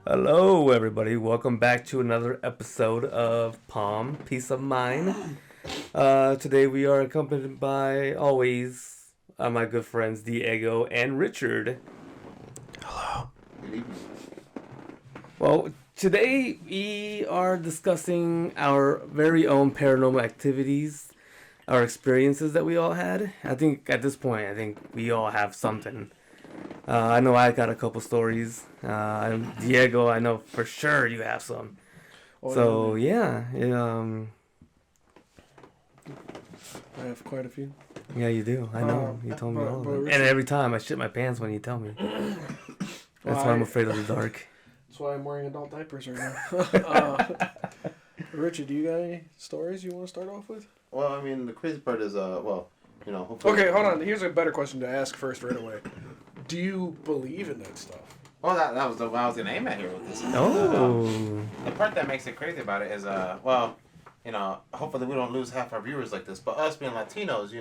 Hello, everybody. Welcome back to another episode of Palm Peace of Mind. Today we are accompanied by always my good friends Diego and Richard. Hello. Well, today we are discussing our very own paranormal activities, our experiences that we all had. I think at this point, I think we all have something. I know I got a couple stories. Diego, I know for sure you have some. So yeah, I have quite a few. yeah, you do. I know. You told me all of them. Richard, And every time I shit my pants when you tell me. That's why I'm afraid of the dark. That's why I'm wearing adult diapers right now. Richard, do you got any stories you want to start off with? Well, I mean, the crazy part is, hopefully... Okay, hold on. Here's a better question to ask first right away. Do you believe in that stuff? Well, that was what I was going to aim at here with this. Oh. The part that makes it crazy about it is, hopefully we don't lose half our viewers like this, but us being Latinos,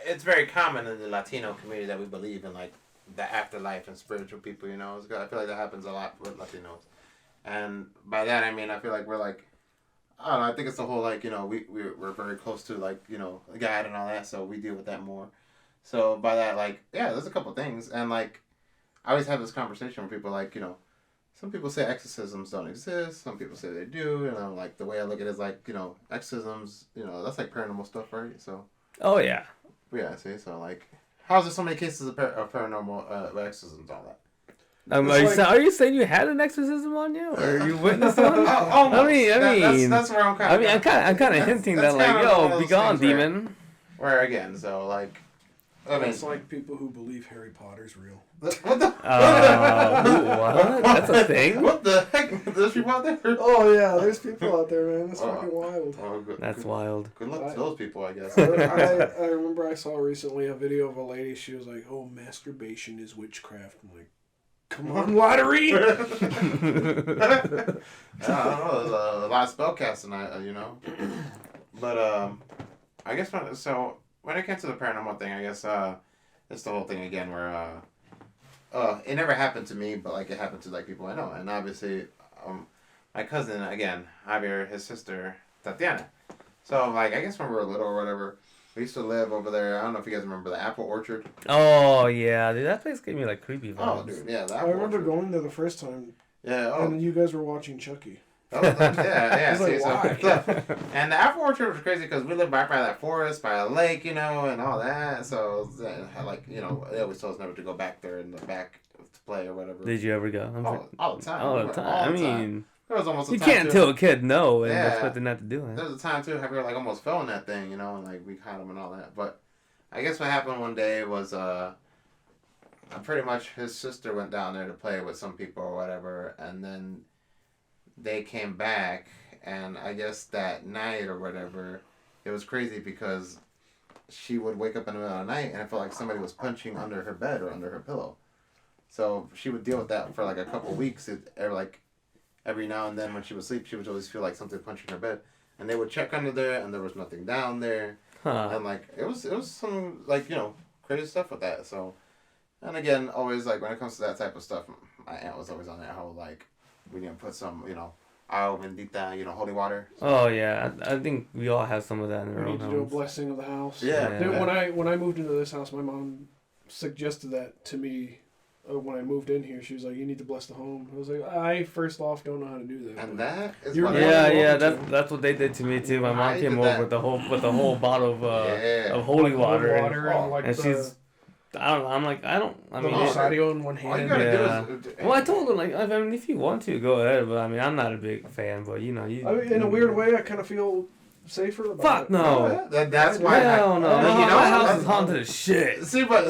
it's very common in the Latino community that we believe in, like, the afterlife and spiritual people, I feel like that happens a lot with Latinos. And by that, I mean, I feel like we're like, I don't know, I think it's the whole, like, we're very close to, like, God and all that, so we deal with that more. So by that, like, yeah, there's a couple things. And, like, I always have this conversation where people, like, some people say exorcisms don't exist. Some people say they do. And I'm like, the way I look at it is, like, exorcisms, that's, like, paranormal stuff, right? So. Oh, yeah. Yeah, see? So, like, how's there so many cases of paranormal exorcisms, all that? Are you saying you had an exorcism on you, or you witnessed one? Almost. I mean, that's where I'm kind of. I'm kind of hinting that, like, yo, be gone, demon. Where again, so like, I mean, It's like people who believe Harry Potter's real. what the? What? That's a thing? What the heck? There's people out there. Oh, yeah, there's people out there, man. It's fucking wild. Oh, good. That's wild. Good luck to those people, I guess. I remember I saw recently a video of a lady. She was like, "Oh, masturbation is witchcraft." I'm like, "Come on, lottery!" I don't know. There's a lot of spellcasting, But I guess when it comes to the paranormal thing, I guess it's the whole thing again where it never happened to me, but like it happened to like people I know, and obviously my cousin again, Javier, his sister Tatiana. So like I guess when we were little or whatever. We used to live over there. I don't know if you guys remember the apple orchard. Oh, yeah. Dude, that place gave me, like, creepy vibes. Oh, dude, yeah. I remember going there the first time. Yeah. Oh. And you guys were watching Chucky. Oh, yeah. Like, why? And the apple orchard was crazy because we lived right by that forest, by a lake, and all that. So, they always told us never to go back there in the back to play or whatever. Did you ever go? All the time. All the time. I mean... There was almost you can't tell a kid no and expect them not to do it. There was a time, too, Javier, like, almost fell in that thing, and, like, we caught him and all that. But I guess what happened one day was, pretty much his sister went down there to play with some people or whatever, and then they came back, and I guess that night or whatever, it was crazy because she would wake up in the middle of the night, and it felt like somebody was punching under her bed or under her pillow. So she would deal with that for, like, a couple weeks, every now and then when she would sleep, she would always feel like something punching her bed. And they would check under there, and there was nothing down there. Huh. And, like, it was some, like, crazy stuff with that. So, and again, always, like, when it comes to that type of stuff, my aunt was always on that whole, like, we need to put some, agua bendita, holy water. So. Oh, yeah. I think we all have some of that in our We own need to do a homes. blessing of the house. Yeah. Dude, when I moved into this house, my mom suggested that to me. When I moved in here, she was like, "You need to bless the home." I was like, "I first off don't know how to do that." And that is You're what Yeah, that's what they did to me too. My mom I came did over that. with the whole bottle of holy water, and the, she's. I don't know. I'm like, I mean, Rosario in one all you hand. gotta Yeah. do is... Well, I told her, like, I mean, if you want to, go ahead. But I mean, I'm not a big fan. But you. I mean, in a weird way, I kind of feel safer about Fuck it. no. That's why... Hell no. My house is haunted as shit. See, but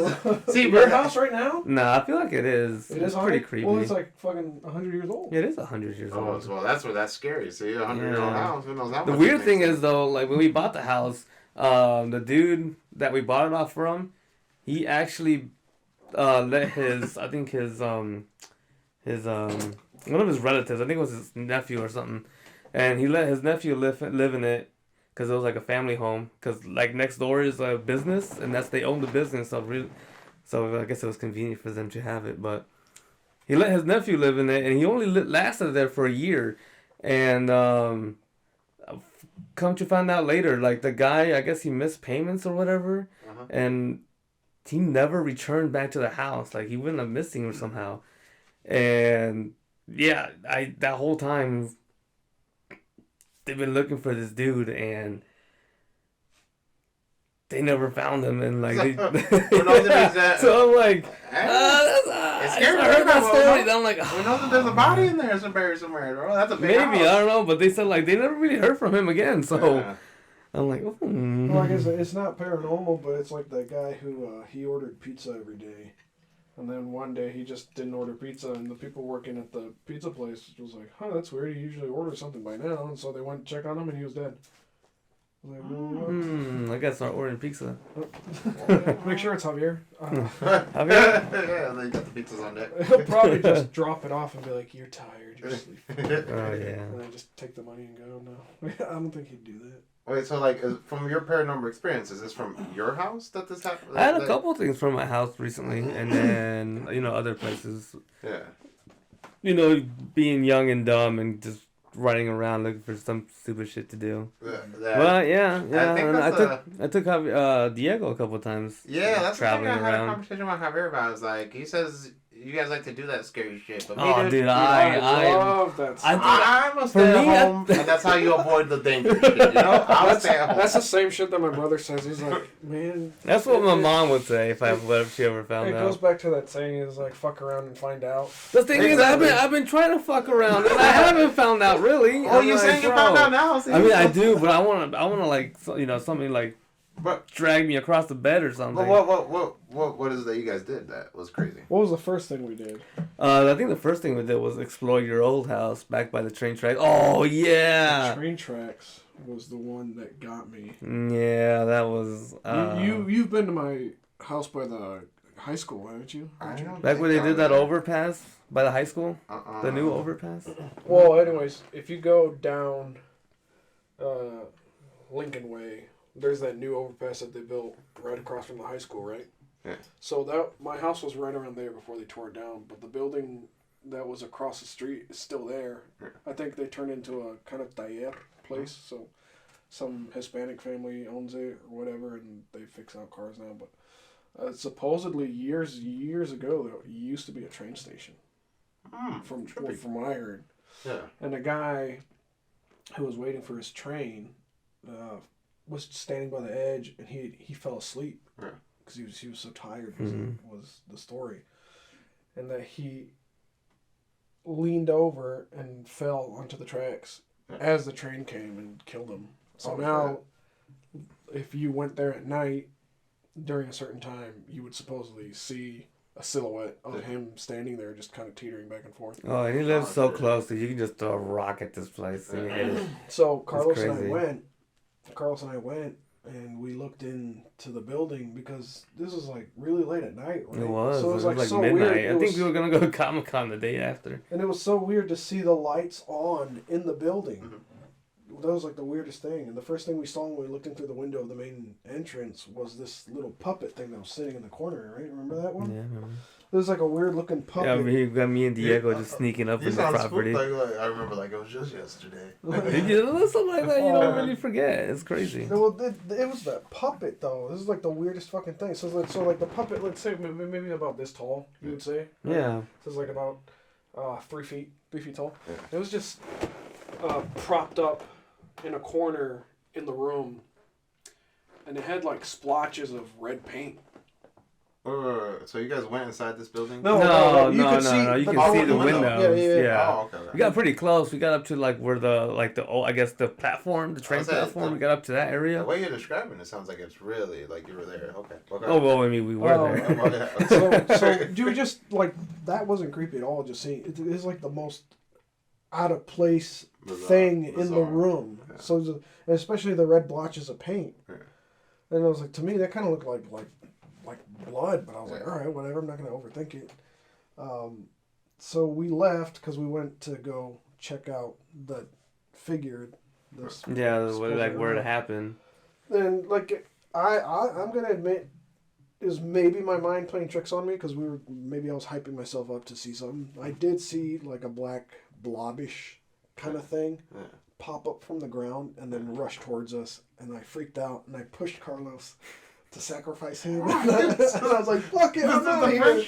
Your house right now? Nah, I feel like it is. It is It's pretty haunted? creepy. Well, it's like fucking 100 years old. It is 100 years old. well, that's scary. See, 100-year-old house. Who knows how The much weird it thing makes is though, like when we bought the house, the dude that we bought it off from, he actually let his, I think his one of his relatives, I think it was his nephew or something, and he let his nephew live in it because it was like a family home. Because like next door is a business, and they own the business. So I guess it was convenient for them to have it. But he let his nephew live in it, and he only lasted there for a year. And come to find out later, like the guy, I guess he missed payments or whatever, and he never returned back to the house. Like he went up missing or somehow. And yeah, that whole time they've been looking for this dude, and they never found him, and like so I'm like, it's scary. I heard that story. And I'm like, we know that there's a body in there, it's buried somewhere, bro. That's a big maybe house. I don't know, but they said like they never really heard from him again. So I'm like, Well, I guess it's not paranormal, but it's like that guy who he ordered pizza every day, and then one day he just didn't order pizza, and the people working at the pizza place was like, "Huh, that's weird. He usually orders something by now," and so they went to check on him, and he was dead. I was like, well, I gotta start ordering pizza. make sure it's Javier. Javier? Yeah, they got the pizzas on deck. He'll probably just drop it off and be like, "You're tired. You're sleeping." Oh yeah. And then just take the money and go. No, I don't think he'd do that. Wait, so like from your paranormal experience, is this from your house that this happened? I had a couple things from my house recently, and then other places. Yeah. Being young and dumb and just running around looking for some stupid shit to do. Well, yeah. I took Diego a couple times. Yeah, that's traveling the thing I had a around. conversation with Javier about. Is like he says you guys like to do that scary shit, but me, Oh, dude, I love that. I'm a stay at home, and that's how you avoid the dangerous shit. You know, I'll stay at home. That's the same shit that my brother says. He's like, man. That's what my mom would say if she ever found It out. goes back to that saying is like, fuck around and find out. The thing is, I've been trying to fuck around, and I haven't found out really. Oh, you're saying you found out now? I mean, I do, but I want to like something like drag me across the bed or something. What is it that you guys did that was crazy? What was the first thing we did? I think the first thing we did was explore your old house back by the train track. Oh yeah. The train tracks was the one that got me. Yeah, that was. You've been to my house by the high school, haven't you? Back when they did that overpass by the high school, the new overpass. Well, anyways, if you go down Lincoln Way, there's that new overpass that they built right across from the high school, right? Yeah. So my house was right around there before they tore it down, but the building that was across the street is still there. Yeah. I think they turned into a kind of taller place, so some Hispanic family owns it or whatever, and they fix out cars now. But supposedly years ago, there used to be a train station. From what I heard. Yeah. And a guy who was waiting for his train was standing by the edge, and he fell asleep because he was so tired. Was the story, and that he leaned over and fell onto the tracks as the train came and killed him. So now, if you went there at night during a certain time, you would supposedly see a silhouette of him standing there, just kind of teetering back and forth. Oh, and he lives so close that you can just throw a rock at this place and hit it. So Carlos and I went, and we looked into the building because this was like really late at night, right? It was. So it was like so midnight. weird. I think we were gonna go to Comic-Con the day after. And it was so weird to see the lights on in the building. That was like the weirdest thing. And the first thing we saw when we looked in through the window of the main entrance was this little puppet thing that was sitting in the corner, right? Remember that one? Yeah, I remember. It was like a weird looking puppet. Yeah, I mean, he got me and Diego just sneaking up in the property. Like, I remember like it was just yesterday. Something like that, you don't really forget. It's crazy. Well, it was that puppet though. This is like the weirdest fucking thing. So like the puppet, let's say maybe about this tall, you would say. Yeah. So it's like about 3 feet tall. Yeah. It was just propped up in a corner in the room, and it had like splotches of red paint. So you guys went inside this building? No. You can see the windows. Yeah. Oh, okay. We got pretty close. We got up to like where the platform, the train platform. We got up to that area. The way you're describing it sounds like it's really like you were there. Okay. Oh well, I mean we were there. So dude, just like that wasn't creepy at all. Just seeing it is like the most out of place thing in the room. Yeah. So especially the red blotches of paint. Yeah. And I was like, to me that kind of looked like blood, but I was like, all right, whatever, I'm not going to overthink it. So we left because we went to go check out the figure. Where it happened. And like I'm going to admit, it was maybe my mind playing tricks on me because maybe I was hyping myself up to see something. I did see like a black blobbish kind of thing pop up from the ground and then rush towards us, and I freaked out and I pushed Carlos to sacrifice him. And I was like, "Fuck it, I'm out of here."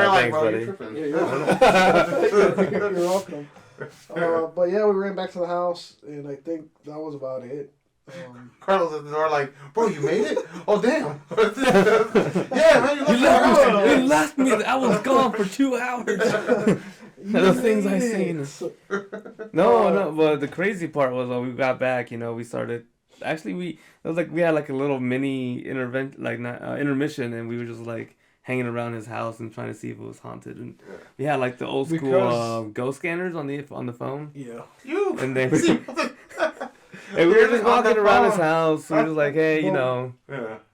Thanks, buddy. You're welcome. But yeah, we ran back to the house, and I think that was about it. Carlos at the door like, bro, you made it? Oh, damn. Yeah, man, you left me. I was gone for 2 hours. The things I seen. No, but the crazy part was when we got back, we started, actually, it was like we had like a little mini intermission, and we were just like hanging around his house and trying to see if it was haunted. And we had like the old school ghost scanners on the phone. Yeah. And then and we were just walking around his house. We were just like, hey, Yeah.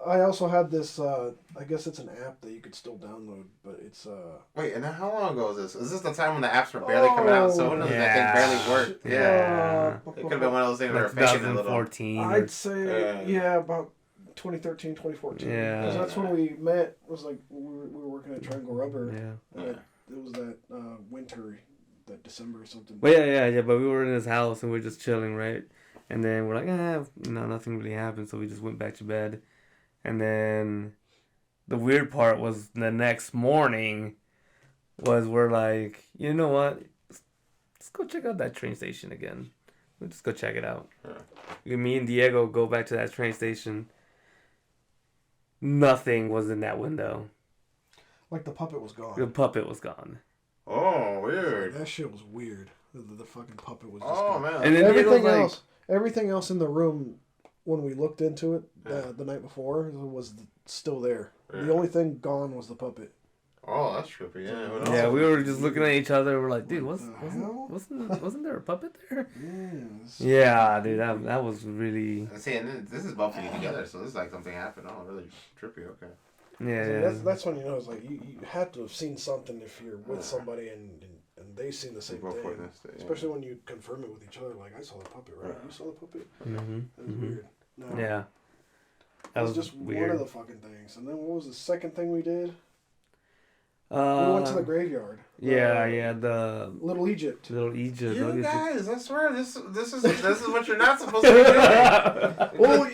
I also had this. I guess it's an app that you could still download, but it's. Wait, and how long ago is this? Is this the time when the apps were barely coming out? So that thing barely worked. Yeah. It could have been one of those things where like they were faking a little. 2014. I'd say about 2013, 2014. Yeah. Because that's when we met. It was like we were working at Triangle Rubber. Yeah. It was that winter, that December or something. Well, yeah. But we were in his house and we were just chilling, right? And then we're like, nothing really happened, so we just went back to bed. And then the weird part was the next morning was we're like, you know what? Let's go check out that train station again. Let's just go check it out. Me and Diego go back to that train station. Nothing was in that window. Like the puppet was gone. The puppet was gone. Oh, weird. That shit was weird. The fucking puppet was just gone. gone. Man. And then Everything else in the room, when we looked into it the night before, was still there. Yeah. The only thing gone was the puppet. Oh, that's trippy. Yeah. Yeah, we were just looking at each other. We're like, dude, wasn't there a puppet there? Yes. Yeah, dude, that was really. See, and this is both of you together, so this is like something happened. Oh, really trippy. Okay. Yeah. That's when you know it's like you had to have seen something if you're with somebody and they've seen the same thing. Especially when you confirm it with each other. Like, I saw the puppet, right? You saw the puppet? Mm-hmm. That was weird. No. Yeah. That was just weird. One of the fucking things. And then what was the second thing we did? We went to the graveyard. The Little Egypt. You guys, I swear, this is what you're not supposed to be doing. Well,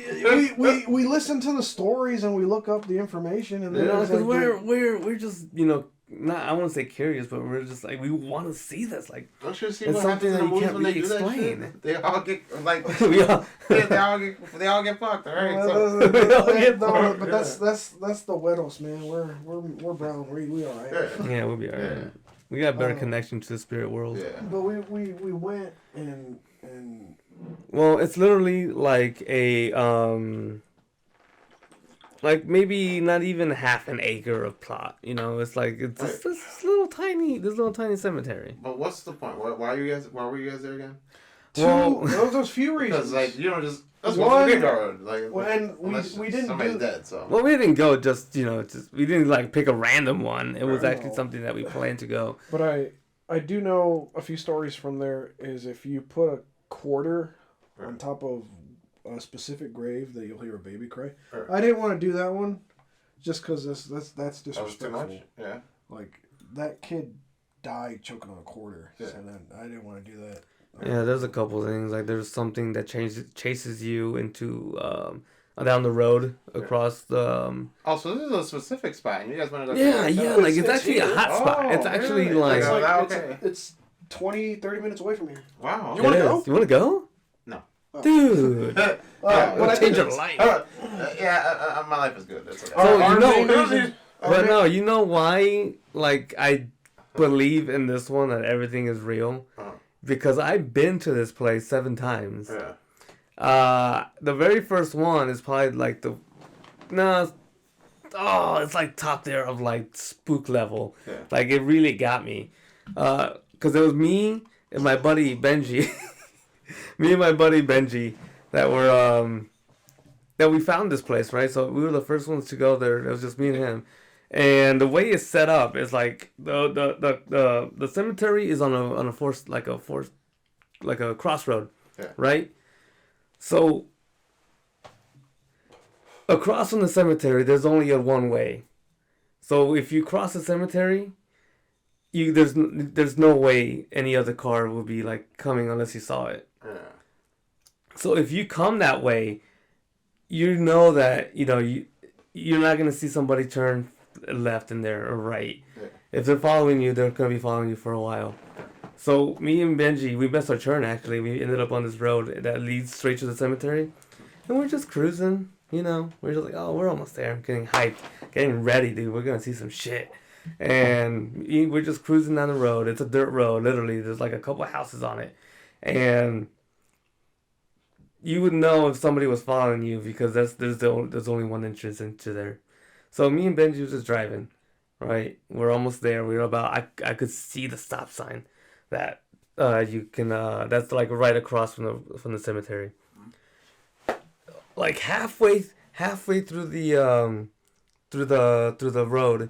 we listen to the stories and we look up the information, and because we're just not, I won't say curious, but we're just like, we want to see this. Like, don't you see it's what something happens in the movies when they do explain. that shit? They all get like they all get fucked, alright? But that's the Wedos, man. We're brown. We alright. Yeah, we'll be alright. Yeah. We got a better connection to the spirit world. Yeah. But we went and well, it's literally like a like maybe not even half an acre of plot. It's like it's just this little tiny cemetery. But what's the point? Why were you guys there again? There's few reasons. Because like you don't just one, like we didn't somebody's dead. So we didn't go just we didn't like pick a random one. It was actually something that we planned to go. But I do know a few stories from there. Is if you put a quarter on top of a specific grave, that you'll hear a baby cry. Right. I didn't want to do that one, just because that's disrespectful. That was too much. Yeah. Like that kid died choking on a quarter, and then I didn't want to do that. Yeah, there's a couple things. Like there's something that chases you into down the road across the. Oh, so this is a specific spot, and you guys want to go? Yeah, like it's actually a hot spot. It's actually like it's 20-30 minutes away from here. Wow. You want to go? You want to go? No. Dude. But change your life. My life is good. That's okay. So you know why? Like I believe in this one that everything is real. Because I've been to this place 7 times. Yeah. The very first one is probably like it's like top there of like spook level. Yeah. Like it really got me. Because it was me and my buddy Benji. That were that we found this place, right? So we were the first ones to go there. It was just me and him. And the way it's set up is like the cemetery is on a crossroad, right? So across from the cemetery, there's only a one way. So if you cross the cemetery, there's no way any other car will be like coming unless you saw it. Yeah. So if you come that way, you know that you're not gonna see somebody turn left in there or right. Yeah. If they're following you, they're gonna be following you for a while. So me and Benji, we missed our turn actually. We ended up on this road that leads straight to the cemetery, and we're just cruising. We're just like, oh, we're almost there. I'm getting hyped, getting ready, dude. We're gonna see some shit. And we're just cruising down the road. It's a dirt road, literally. There's like a couple houses on it, and you would know if somebody was following you because there's only one entrance into there. So me and Benji was just driving, right? We're almost there. We're about I could see the stop sign that you can that's like right across from the cemetery. Like halfway through the through the road,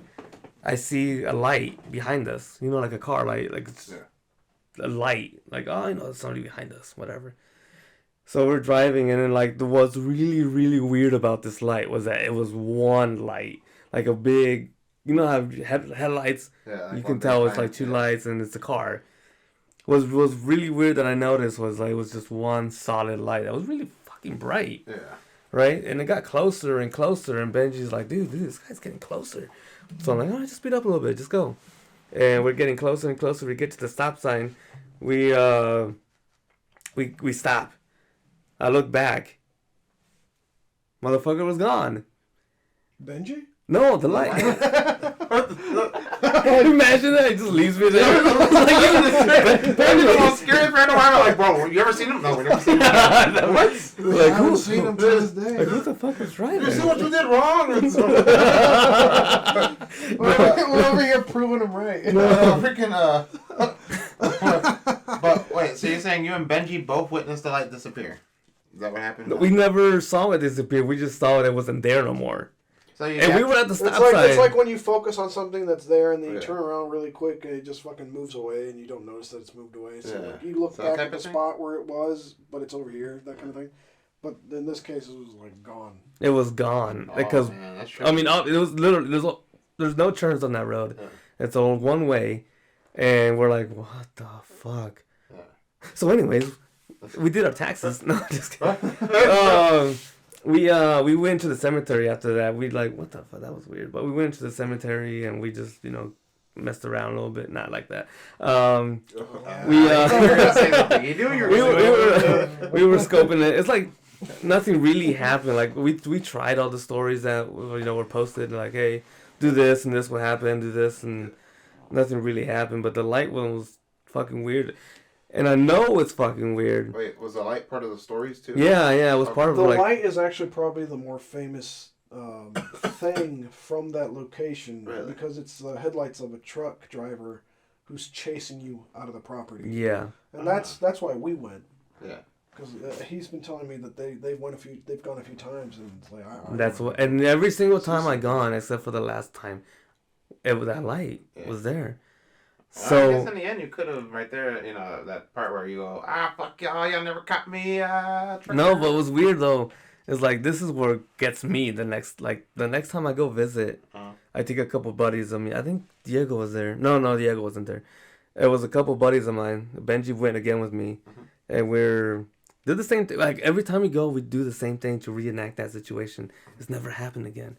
I see a light behind us. Like a car light, like it's a light. Like, oh, I know there's somebody behind us, whatever. So we're driving, and then like what's really really weird about this light was that it was one light, like a big, how headlights. Yeah, like you can tell it's like two lights, and it's a car. Was really weird that I noticed was like it was just one solid light that was really fucking bright. Yeah. Right, and it got closer and closer, and Benji's like, dude, this guy's getting closer. So I'm like, oh, just speed up a little bit, just go. And we're getting closer and closer. We get to the stop sign. We stop. I look back. Motherfucker was gone. Benji? No, the light. Imagine that. He just leaves me there. Benji's the most scary friend of mine. I'm like, bro, you ever seen him? No, we never seen him. What? I haven't seen him to this day. Like, who the fuck was driving? You see what you did wrong? We're over here proving him right. But wait, so you're saying you and Benji both witnessed the light disappear? Is that what happened? We never saw it disappear. We just saw it wasn't there no more. So and we were at the stop sign. It's like when you focus on something that's there and then you turn around really quick and it just fucking moves away and you don't notice that it's moved away. So like you look back at the spot where it was, but it's over here, that kind of thing. But in this case, it was like gone. It was gone because I mean, it was literally there's no turns on that road. Yeah. It's all one way, and we're like, what the fuck? Yeah. So, anyways, we did our taxes. No, just kidding. We went to the cemetery after that. We like, what the fuck? That was weird. But we went to the cemetery and we just, messed around a little bit. Not like that. We were scoping it. It's like nothing really happened. Like we tried all the stories that were posted. Like, hey, do this and this will happen. Do this and nothing really happened. But the light one was fucking weird. And I know it's fucking weird. Wait, was the light part of the stories too? Yeah, it was part of the light is actually probably the more famous thing from that location because it's the headlights of a truck driver who's chasing you out of the property. Yeah, and that's why we went. Yeah, because he's been telling me that they've gone a few times and it's like that's what. And every single time I gone except for the last time, that light was there. So I guess in the end you could have right there, that part where you go, fuck y'all never caught me. No, but it was weird though. It's like this is where it gets me. The next time I go visit, I take a couple buddies of me. I think Diego was there. No, Diego wasn't there. It was a couple buddies of mine. Benji went again with me, and did the same thing. Like every time we go, we do the same thing to reenact that situation. It's never happened again.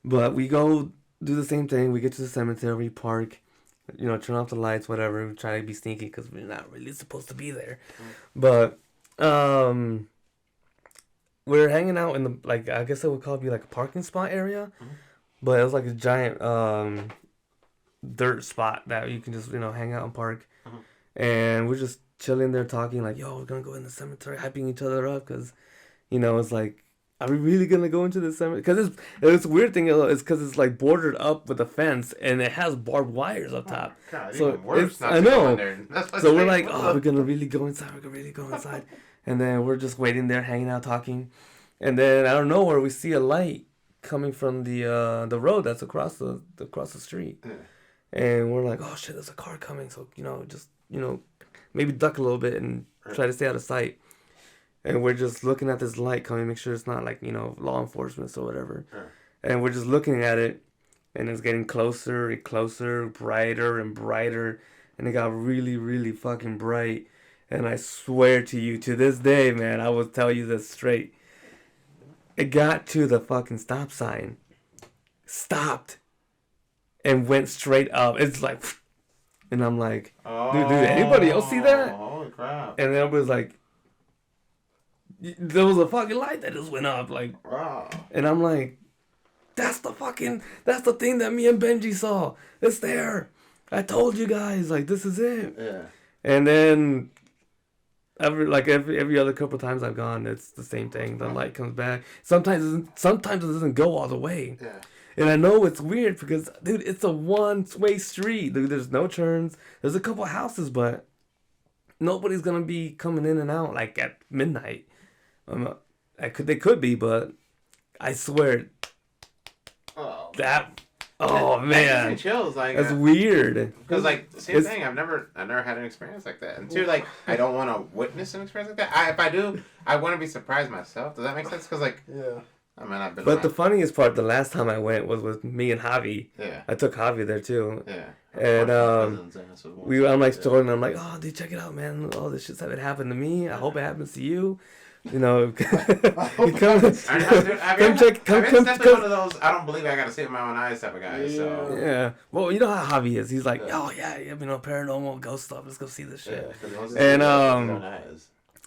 But we go do the same thing. We get to the cemetery, we park. Turn off the lights, whatever. We try to be sneaky because we're not really supposed to be there. But we're hanging out in the I guess it would call it be like a parking spot area, but it was like a giant dirt spot that you can just hang out and park, and we're just chilling there talking like, yo, we're gonna go in the cemetery, hyping each other up because it's like, are we really gonna go into the cemetery? Because it's a weird thing. It's because it's like bordered up with a fence and it has barbed wires up top. God, so even worse. I know. So we're like, we're gonna really go inside. We're gonna really go inside. And then we're just waiting there, hanging out, talking. And then out of nowhere, we see a light coming from the road that's across the street. Yeah. And we're like, oh shit, there's a car coming. So just maybe duck a little bit and try to stay out of sight. and we're just looking at this light coming, make sure it's not like, law enforcement or whatever. And we're just looking at it, and it's getting closer and closer, brighter and brighter, and it got really, really fucking bright. And I swear to you, to this day, man, I will tell you this straight. It got to the fucking stop sign, stopped, and went straight up. It's like, and I'm like, dude, anybody else see that? Holy crap. And then everybody's like, there was a fucking light that just went up, like, Wow. And I'm like, that's the thing that me and Benji saw. It's there. I told you guys, like, this is it. Yeah. And then every other couple times I've gone, it's the same thing. The light comes back. Sometimes it doesn't go all the way. Yeah. And I know it's weird because, dude, it's a one-way street. Dude, there's no turns. There's a couple houses, but nobody's gonna be coming in and out like at midnight. They could be, but I swear Oh. that. Oh That man, gives me chills. Like that's weird. Because like same thing. I've never had an experience like that. And two, like I don't want to witness an experience like that. If I do, I want to be surprised myself. Does that make sense? Because like I mean I've been. But the funniest part, the last time I went was with me and Javi. Yeah. I took Javi there too. Yeah. And I'm like strolling. I'm like, oh, dude, check it out, man. All this shit's having happened to me. I hope it happens to you. You know, come check. Come. Definitely one of those. I don't believe I got to see it with my own eyes type of guy. So yeah. Well, you know how Javi is. He's like, oh yeah, paranormal ghost stuff. Let's go see this shit. Yeah,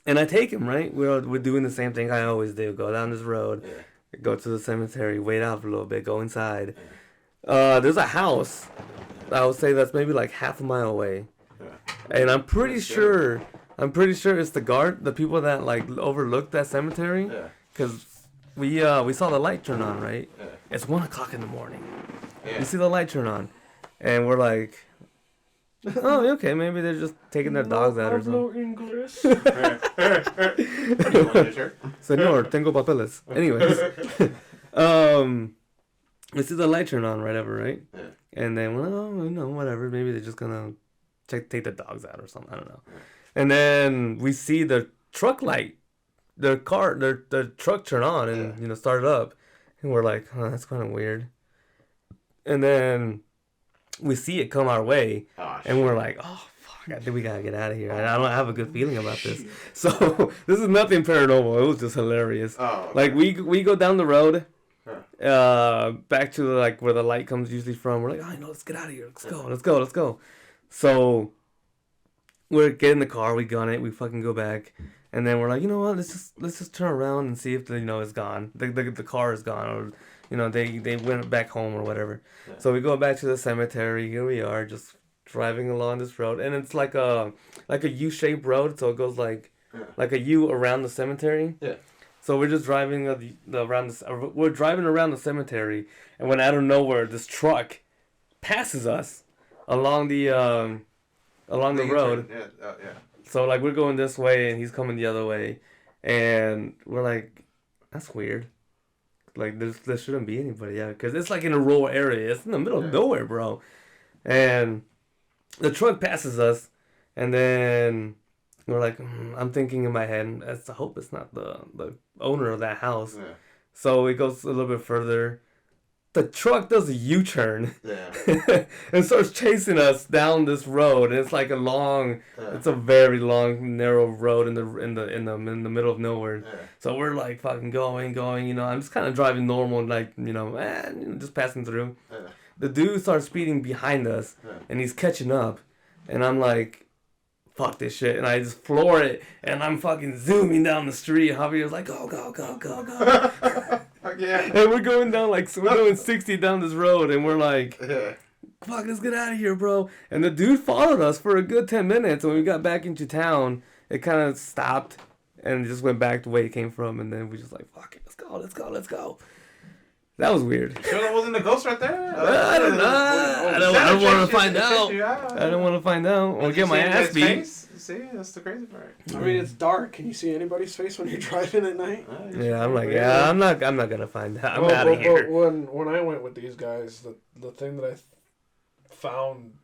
and I take him right. We're doing the same thing I always do. Go down this road. Yeah. Go to the cemetery. Wait out for a little bit. Go inside. There's a house. I would say that's maybe like half a mile away. Yeah. And I'm pretty sure it's the people that like overlooked that cemetery. Yeah. Cause we saw the light turn on, right? Yeah. It's 1:00 in the morning. Yeah. You see the light turn on, and we're like, oh, okay, maybe they're just taking their dogs out or something. Señor, tengo papeles. Anyways, we see the light turn on right? Yeah. And then, whatever. Maybe they're just gonna take the dogs out or something. I don't know. And then we see the truck light, their truck turn on and start it up, and we're like, that's kind of weird. And then we see it come our way, and we're like, oh fuck, I think we gotta get out of here. I don't have a good feeling about this. So this is nothing paranormal. It was just hilarious. Oh, okay. Like we go down the road. Back to like where the light comes usually from. We're like, let's get out of here. Let's go. So we get in the car, we gun it, we fucking go back, and then we're like, you know what? Let's just turn around and see if it's gone. The car is gone, or they went back home or whatever. Yeah. So we go back to the cemetery. Here we are, just driving along this road, and it's like a U-shaped road, so it goes like a U around the cemetery. Yeah. So we're just driving we're driving around the cemetery, and when out of nowhere this truck passes us along the road. Yeah. So like we're going this way and he's coming the other way, and we're like, that's weird. Like there shouldn't be anybody out because it's like in a rural area. It's in the middle of nowhere, bro. And the truck passes us, and then we're like, I'm thinking in my head, I hope it's not the owner of that house. Yeah. So it goes a little bit further. The truck does a U-turn. Yeah. And starts chasing us down this road. And it's like it's a very long, narrow road in the middle of nowhere. Yeah. So we're like fucking going. I'm just kind of driving normal, like just passing through. Yeah. The dude starts speeding behind us, and he's catching up, and I'm like, fuck this shit, and I just floor it, and I'm fucking zooming down the street. Javier's like, go. Yeah. And we're going down we're going 60 down this road, and we're like, fuck, let's get out of here, bro. And the dude followed us for a good 10 minutes. When we got back into town, it kind of stopped and just went back the way it came from, and then we just like, fuck it, let's go. That was weird. Sure that wasn't the ghost right there? I don't know. I don't want to find out. I don't want to find out. I'll get my ass beat. See, that's the crazy part. I mean, it's dark. Can you see anybody's face when you're driving at night? Yeah, I'm like, I'm not gonna find out. I'm out of here. When I went with these guys, the thing that I found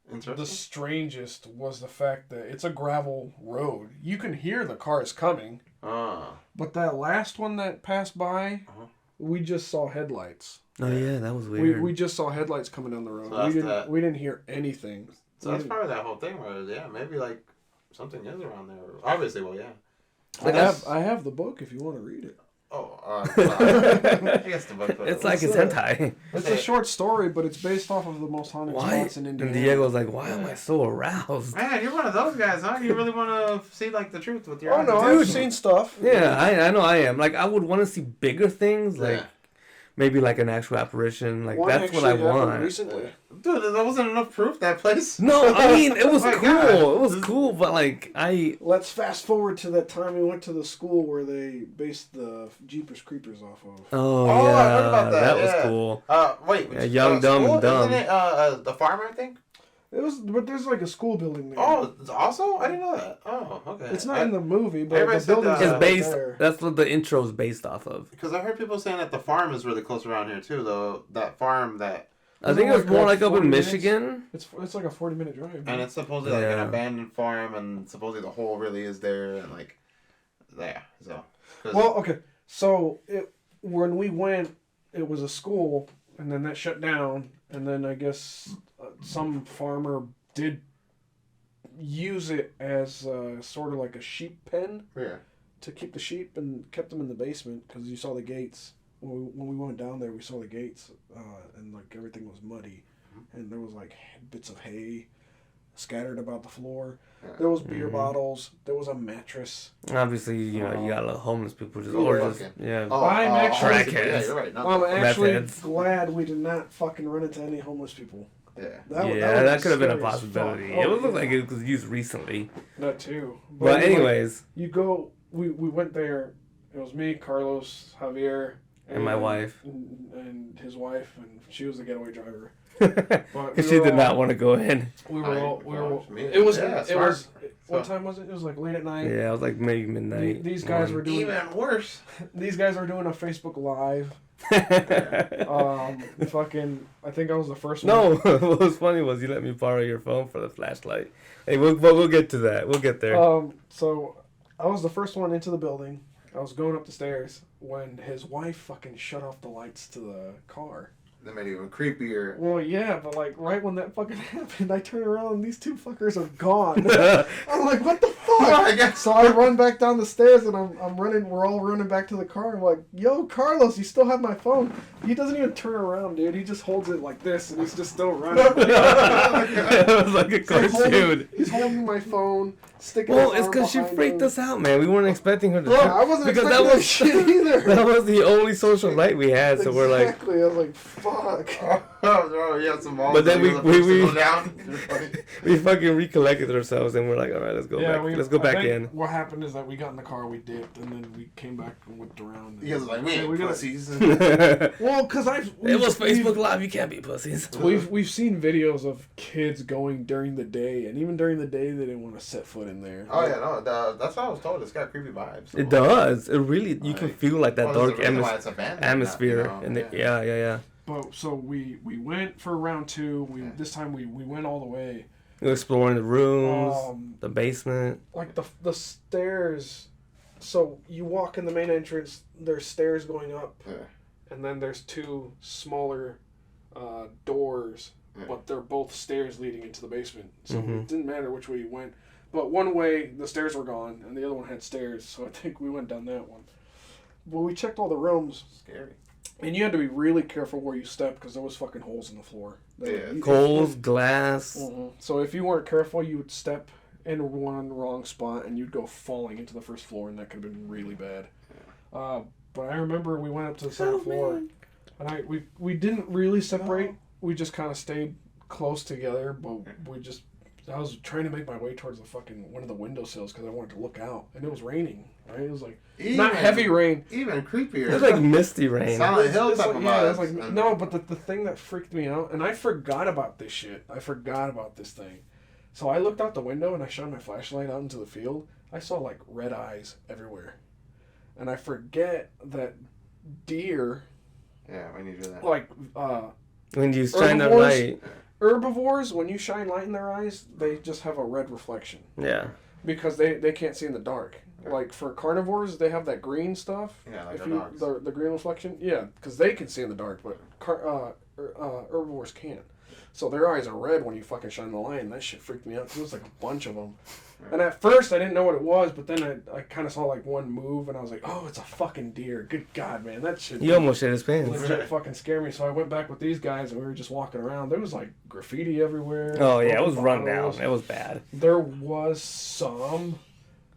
the strangest was the fact that it's a gravel road. You can hear the cars coming. But that last one that passed by, we just saw headlights. Oh yeah, that was weird. We just saw headlights coming down the road. So we didn't hear anything. So that's probably that whole thing where maybe like something is around there. Obviously, well, yeah. I have the book if you want to read it. Oh, I guess the book. It's like it's hentai. It's a short story, but it's based off of the most haunted spots in Indiana. And Diego's like, why am I so aroused? Man, you're one of those guys, huh? You really want to see like the truth with your eyes. Oh no, I've seen stuff. Yeah, I know I am. Like I would want to see bigger things, like maybe like an actual apparition. Like that's what I want. Recently. Dude, there wasn't enough proof that place. No, I mean it was Oh my cool. God. It was cool, but like Let's fast forward to that time we went to the school where they based the Jeepers Creepers off of. Oh I yeah, heard about that. was cool. Wait, Yeah, Young, Dumb, and Dumb. Isn't it the farmer? I think. But there's like a school building there. Oh, it's also? I didn't know that. Oh, okay. It's not in the movie, but everybody the said building's It's right based. there. That's what the intro is based off of. Because I heard people saying that the farm is really close around here too, though. That farm that. I think it was more like up 40 in minutes? Michigan. It's like a 40-minute drive. And it's supposedly like an abandoned farm, and supposedly the hole really is there, and like, yeah. So. Well, okay. So when we went, it was a school, and then that shut down, and then I guess some farmer did use it as sort of like a sheep pen to keep the sheep, and kept them in the basement because you saw the gates. When we went down there, we saw the gates, and like everything was muddy, and there was like bits of hay scattered about the floor. There was beer bottles. There was a mattress. Obviously, you know, you got a lot of homeless people just, I'm crackheads. Yeah, you're right. I'm actually Meth-heads. glad we did not fucking run into any homeless people. Yeah. That could have been a scary as possibility. fuck. It Oh, would look like it was used recently. That too. But anyways, you go. We went there. It was me, Carlos, Javier, and my wife, and his wife, and she was the getaway driver. because she did not want to go in. We were all. Smart. What time was it? It was like late at night. Yeah, it was like maybe midnight. These guys were doing Even worse. These guys were doing a Facebook Live. Fucking. I think I was the first one. No, what was funny was you let me borrow your phone for the flashlight. Hey, we'll get to that. We'll get there. So I was the first one into the building. I was going up the stairs when his wife fucking shut off the lights to the car. That made it even creepier. Well, yeah, but like right when that fucking happened, I turn around and these two fuckers are gone. I'm like, what the fuck? So I run back down the stairs and I'm running. We're all running back to the car. I'm like, yo, Carlos, you still have my phone? He doesn't even turn around, dude. He just holds it like this and he's just still running. It was like a cartoon. He's holding my phone. Sticking. Well, it's because she freaked us out, man. We weren't expecting her to. I wasn't because expecting that was shit either. That was the only social light we had, so we're like. Exactly. I was like, fuck. Oh, you had some balls. But then we go down. we fucking recollected ourselves and we're like, all right, let's go back. Let's go back in. What happened is that we got in the car, we dipped, and then we came back and whipped around. You guys were like, we ain't pussies. Well, because it was Facebook Live. You can't be pussies. We've seen videos of kids going during the day, and even during the day, they didn't want to set foot in there. Oh yeah, no, that's what I was told. It's got creepy vibes. So. It does. It really. You can feel like that dark atmosphere. Yeah. But so we went for round two. This time we went all the way. Exploring the rooms, the basement. Like the stairs. So you walk in the main entrance. There's stairs going up, and then there's two smaller doors, but they're both stairs leading into the basement. So it didn't matter which way you went. But one way the stairs were gone, and the other one had stairs. So I think we went down that one. But we checked all the rooms. Scary. And you had to be really careful where you stepped because there was fucking holes in the floor. Holes, glass. So if you weren't careful, you would step in one wrong spot and you'd go falling into the first floor, and that could have been really bad. But I remember we went up to the second floor, and we didn't really separate. We just kind of stayed close together, but I was trying to make my way towards the fucking one of the windowsills because I wanted to look out, and it was raining. Right? It was like not heavy rain, even creepier. It was like misty rain. Silent Hill type of vibes. It was like no, but the thing that freaked me out, and I forgot about this shit. I forgot about this thing. So I looked out the window and I shined my flashlight out into the field. I saw like red eyes everywhere, and I forget that deer. Yeah, when you do that. Like when you shine the light. Herbivores, when you shine light in their eyes, they just have a red reflection. Yeah. because they can't see in the dark. Like for carnivores, they have that green stuff. Yeah, like if dogs. The green reflection. Yeah, because they can see in the dark, but herbivores can't. So their eyes are red when you fucking shine the light, and that shit freaked me out because it was like a bunch of them. And at first I didn't know what it was, but then I kind of saw like one move, and I was like, oh, it's a fucking deer. Good God, man, that shit. You almost shit his pants. Legit fucking scared me. So I went back with these guys, and we were just walking around. There was like graffiti everywhere. Oh yeah, it was run down. bottles. It was bad. There was some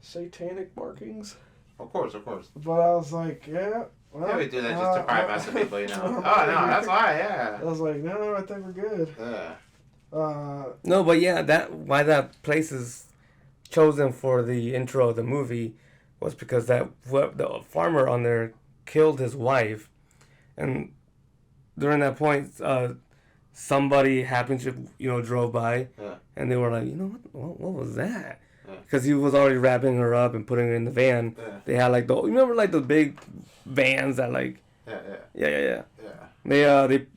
satanic markings, Of course. but I was like, yeah. Well, Yeah, we do that just to bypass the people, you know. Oh, no, that's why, yeah. I was like, no, I think we're good. Yeah. No, but yeah, why that place is chosen for the intro of the movie was because the farmer on there killed his wife, and during that point, somebody happened to drove by, and they were like, you know what was that? Because he was already wrapping her up and putting her in the van. Yeah. They had like you remember like the big vans that like. Yeah.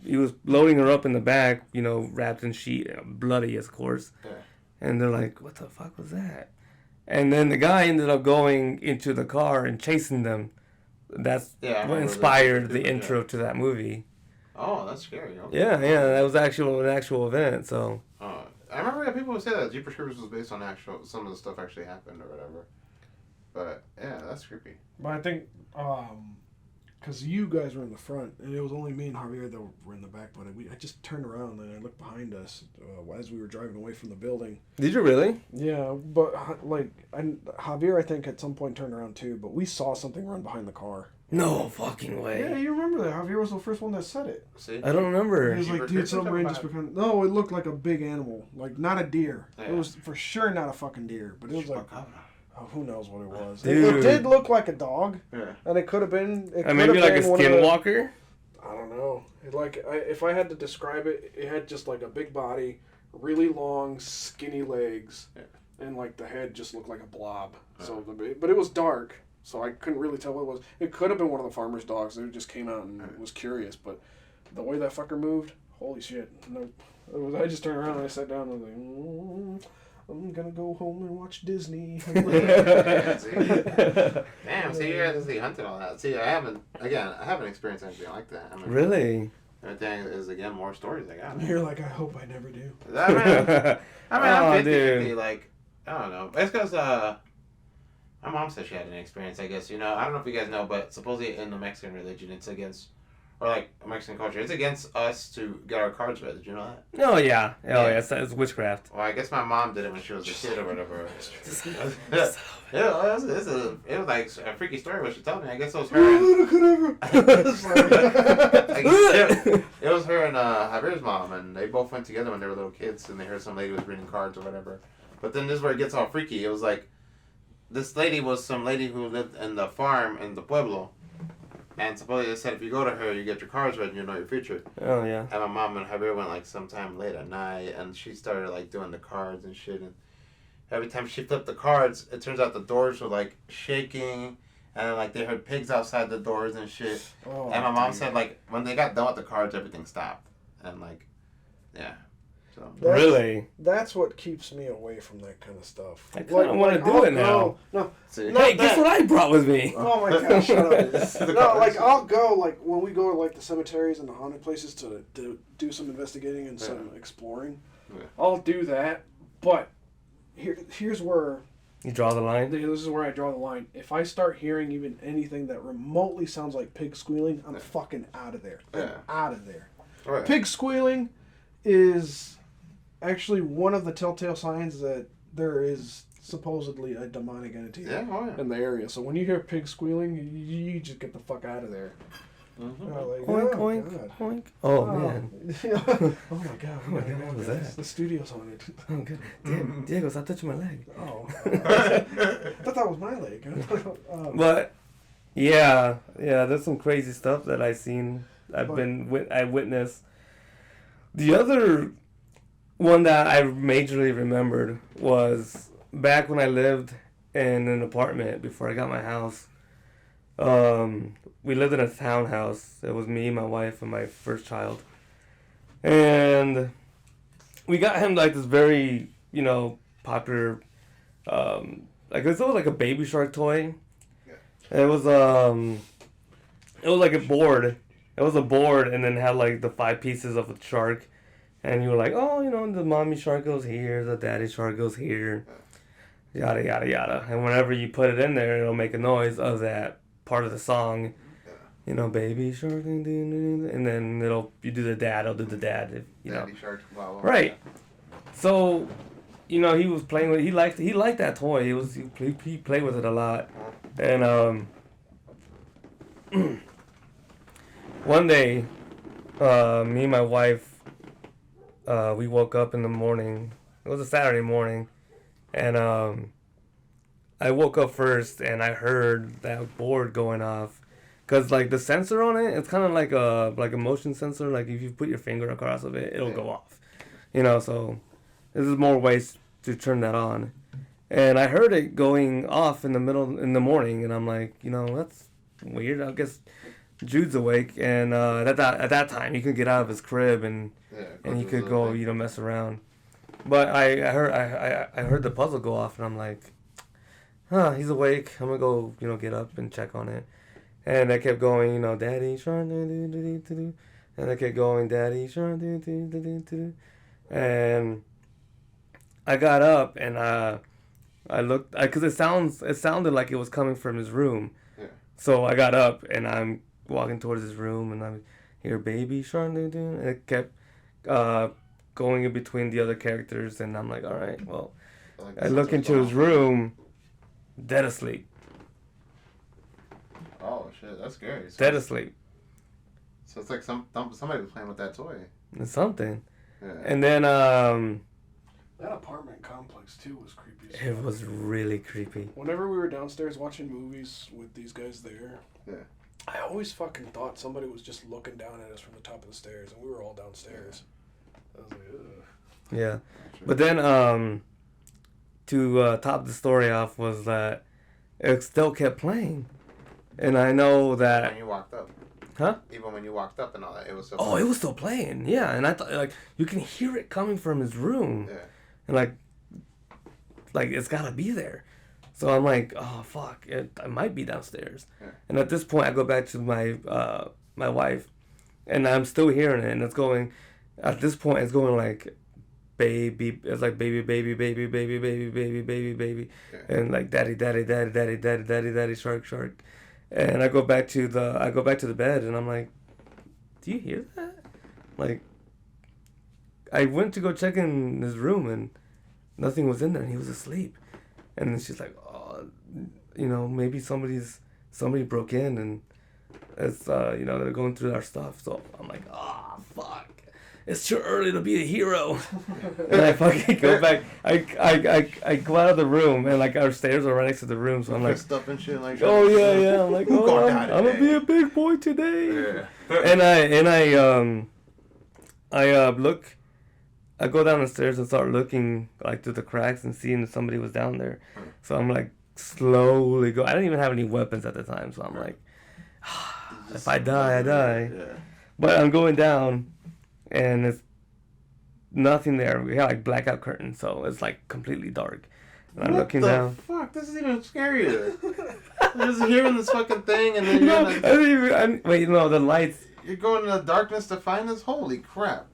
He was loading her up in the back, wrapped in sheet, bloody, of course. Yeah. And they're like, "What the fuck was that?" And then the guy ended up going into the car and chasing them. That's what inspired the intro to that movie. Oh, that's scary. Okay. Yeah, that was an actual event. So. I remember people would say that Jeepers Creepers was based on some of the stuff actually happened or whatever. But yeah, that's creepy. But I think, because you guys were in the front, and it was only me and Javier that were in the back. But I just turned around and I looked behind us as we were driving away from the building. Did you really? Yeah, but Javier, I think at some point turned around too. But we saw something run behind the car. No fucking way. Yeah, you remember that? Javier was the first one that said it. See? I don't remember. He was like, dude, something just become. No, it looked like a big animal, like not a deer. Yeah. It was for sure not a fucking deer, but it was like. Oh, who knows what it was? Dude. It did look like a dog, Yeah. and it could have been. Maybe like a skinwalker. I don't know. If I had to describe it, it had just like a big body, really long, skinny legs, and like the head just looked like a blob. So, but it was dark, so I couldn't really tell what it was. It could have been one of the farmer's dogs that just came out and was curious, but the way that fucker moved, holy shit! No, I just turned around and I sat down and I was like. I'm gonna go home and watch Disney. Damn, see, you guys hunted all that. See, I haven't experienced anything like that. Really? Everything is, again, more stories I got. You're like, I hope I never do. I'm 50, like, I don't know. It's because, my mom said she had an experience, I guess. I don't know if you guys know, but supposedly in the Mexican religion, it's against... Or like Mexican culture, it's against us to get our cards read. Did you know that? Oh yeah, it's witchcraft. Well, I guess my mom did it when she was a kid or whatever. It was like a freaky story what she told me. I guess it was her. It was her and Javier's mom, and they both went together when they were little kids, and they heard some lady was reading cards or whatever. But then this is where it gets all freaky. It was like this lady was some lady who lived in the farm in the pueblo. And supposedly they said if you go to her, you get your cards read and you know your future. Oh, yeah. And my mom and Javier went like sometime late at night, and she started like doing the cards and shit. And every time she flipped the cards, it turns out the doors were like shaking, and like they heard pigs outside the doors and shit. Oh, and my mom said like when they got done with the cards, everything stopped. And like, yeah. So. Really? That's what keeps me away from that kind of stuff. I kind of want to do it now. No. Hey, guess what I brought with me? Oh my gosh, shut up. No, like I'll go, like when we go to like the cemeteries and the haunted places to do some investigating and some exploring. Yeah. I'll do that, but here's where... You draw the line? This is where I draw the line. If I start hearing even anything that remotely sounds like pig squealing, I'm fucking out of there. I'm out of there. Right. Pig squealing is... actually one of the telltale signs that there is supposedly a demonic entity in the area. So when you hear pigs squealing, you just get the fuck out of there. Mm-hmm. Like, oink, oink, oink. Oh, man. Oh, my God. What was that? The studio's on it. Oh, good. Damn, Diego, stop touching my leg. Oh. I thought that was my leg. But, yeah, there's some crazy stuff that I've seen. I witnessed. The other... one that I majorly remembered was back when I lived in an apartment before I got my house. We lived in a townhouse. It was me, my wife, and my first child. And we got him like this very, popular like it was like a Baby Shark toy. Yeah. It was like a board. It was a board, and then had like the 5 pieces of a shark, and you were like, oh, the mommy shark goes here, the daddy shark goes here, yada yada yada. And whenever you put it in there, it'll make a noise of that part of the song. Baby shark, and then you do the dad. I'll do the dad. Daddy shark. Wow. Right. So, he was playing with. He liked that toy. He played with it a lot, and one day, me and my wife, we woke up in the morning. It was a Saturday morning, and I woke up first, and I heard that board going off. Cause like the sensor on it, it's kind of like a motion sensor. Like if you put your finger across of it, it'll go off. So there's more ways to turn that on. And I heard it going off in the morning, and I'm like, that's weird. I guess Jude's awake, and at that time he could get out of his crib and he could go mess around. But I heard the puzzle go off, and I'm like, he's awake. I'm gonna go get up and check on it. And I kept going, Daddy Shark, and I kept going, Daddy Shark, and I got up and I looked, because it sounded like it was coming from his room. Yeah. So I got up and I'm walking towards his room, and I hear Baby Shark, and it kept going in between the other characters, and I'm like, all right, well, I look into his room, dead asleep. Oh shit, that's scary. Dead asleep. So it's like somebody was playing with that toy. It's something. Yeah. And then that apartment complex too was creepy. It was really creepy. Whenever we were downstairs watching movies with these guys there, I always fucking thought somebody was just looking down at us from the top of the stairs, and we were all downstairs. I was like, ugh. Yeah, but then to top the story off was that it still kept playing. And I know that when you walked up. Huh? Even when you walked up and all that, it was still playing. It was still playing. Yeah, and I thought like you can hear it coming from his room. Yeah. And like it's gotta be there. So I'm like, oh fuck, I might be downstairs. Yeah. And at this point, I go back to my my wife, and I'm still hearing it, and it's going. At this point, it's going like, baby. It's like baby, baby, baby, baby, baby, baby, baby, baby, and like daddy, daddy, daddy, daddy, daddy, daddy, daddy, shark, shark. And I go back to the bed, and I'm like, do you hear that? Like, I went to go check in his room, and nothing was in there, and he was asleep. And then she's like, oh, maybe somebody broke in, and it's they're going through our stuff. So I'm like, fuck. It's too early to be a hero. And I fucking go back. I go out of the room, and like our stairs are right next to the room, so I'm like, stuff and shit like. Oh yeah. I'm like, I'm gonna be a big boy today. Yeah. and I look. I go down the stairs and start looking like through the cracks and seeing if somebody was down there. So I'm like slowly go. I didn't even have any weapons at the time, so I'm like, if I die, I die. Yeah. But I'm going down. And it's nothing there. We have like blackout curtains, so it's like completely dark. And I'm looking down. Fuck, this is even scarier. I'm just hearing this fucking thing, and then the lights. You're going in the darkness to find this. Holy crap!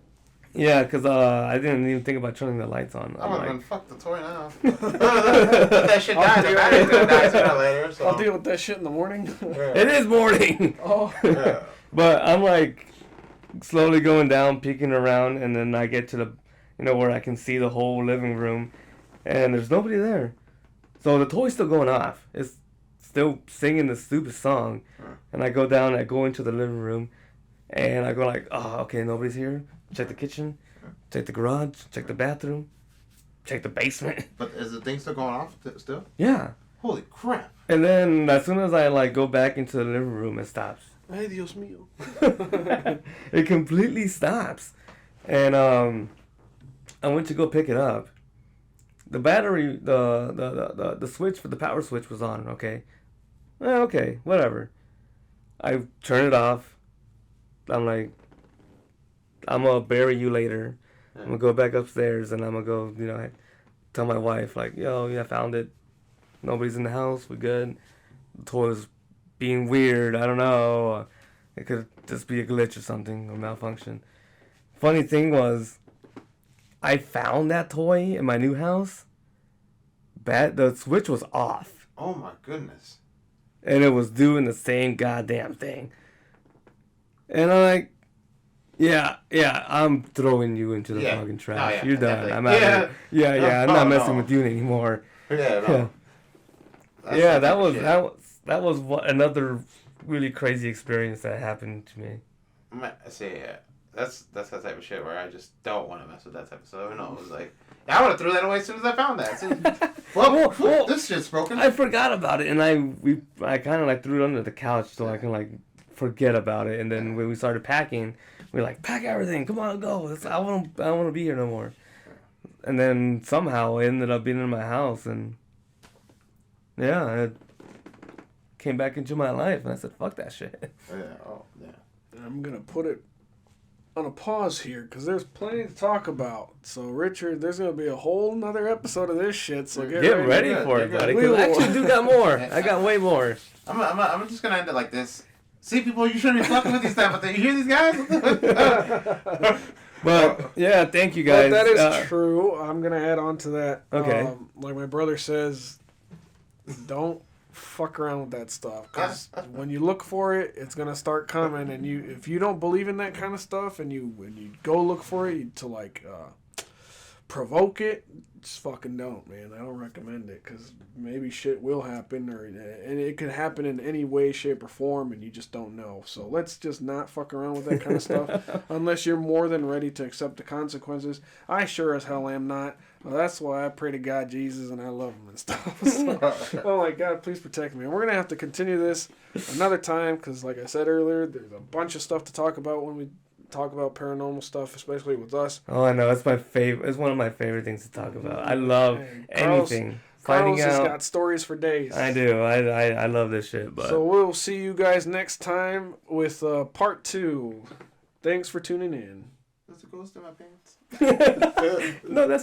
Yeah, because I didn't even think about turning the lights on. I would have been fuck the toy now. Let that shit die. The battery's gonna die sooner or later. So. I'll deal with that shit in the morning. It is morning. Oh. Yeah. But I'm like. Slowly going down, peeking around, and then I get to the, where I can see the whole living room, and there's nobody there. So the toy's still going off. It's still singing the stupid song, and I go down, I go into the living room, and I go like, oh, okay, nobody's here. Check the kitchen, check the garage, check the bathroom, check the basement. But is the thing still going off still? Yeah. Holy crap. And then as soon as I go back into the living room, it stops. Ay, Dios mío. It completely stops. And I went to go pick it up. The battery, the switch for the power switch was on, okay? Okay, whatever. I turn it off. I'm like, I'm going to bury you later. I'm going to go back upstairs, and I'm going to go, tell my wife, like, yo, yeah, I found it. Nobody's in the house. We good. The toy was being weird. I don't know. It could just be a glitch or something, a malfunction. Funny thing was, I found that toy in my new house. The switch was off. Oh my goodness. And it was doing the same goddamn thing. And I'm like, yeah, I'm throwing you into the fucking trash. You're done. I'm out of here. Yeah, I'm not messing with you anymore. Yeah, no. Yeah, that was another really crazy experience that happened to me. See, that's that type of shit where I just don't want to mess with that type of stuff. You know, it was like, I would have threw that away as soon as I found that. Well, this shit's broken. I forgot about it, and I kind of like threw it under the couch so I can like forget about it. And then when we started packing, we were like, pack everything. Come on, go. I don't want to be here no more. And then somehow it ended up being in my house, and yeah, it came back into my life, and I said, fuck that shit. Yeah. Oh, yeah. I'm gonna put it on a pause here because there's plenty to talk about. So, Richard, there's gonna be a whole nother episode of this shit. So get ready for it, buddy. Because I actually do got more. I got way more. I'm just gonna end it like this. See, people, you shouldn't be fucking with these stuff, but you hear these guys? But yeah, thank you guys. But that is true. I'm gonna add on to that. Okay. Like my brother says, don't fuck around with that stuff, because when you look for it, it's gonna start coming, and if you don't believe in that kind of stuff, and when you go look for it to like provoke it, just fucking don't, man. I don't recommend it, because maybe shit will happen, and it could happen in any way, shape, or form, and you just don't know. So let's just not fuck around with that kind of stuff unless you're more than ready to accept the consequences. I sure as hell am not. Well, that's why I pray to God, Jesus, and I love him and stuff. So, oh my God, please protect me. And we're going to have to continue this another time because, like I said earlier, there's a bunch of stuff to talk about when we talk about paranormal stuff, especially with us. Oh, I know. It's my favorite. It's one of my favorite things to talk about. I love anything. Carlos has got stories for days. I do. I love this shit. But so we'll see you guys next time with part 2. Thanks for tuning in. There's a ghost in my pants. No, that's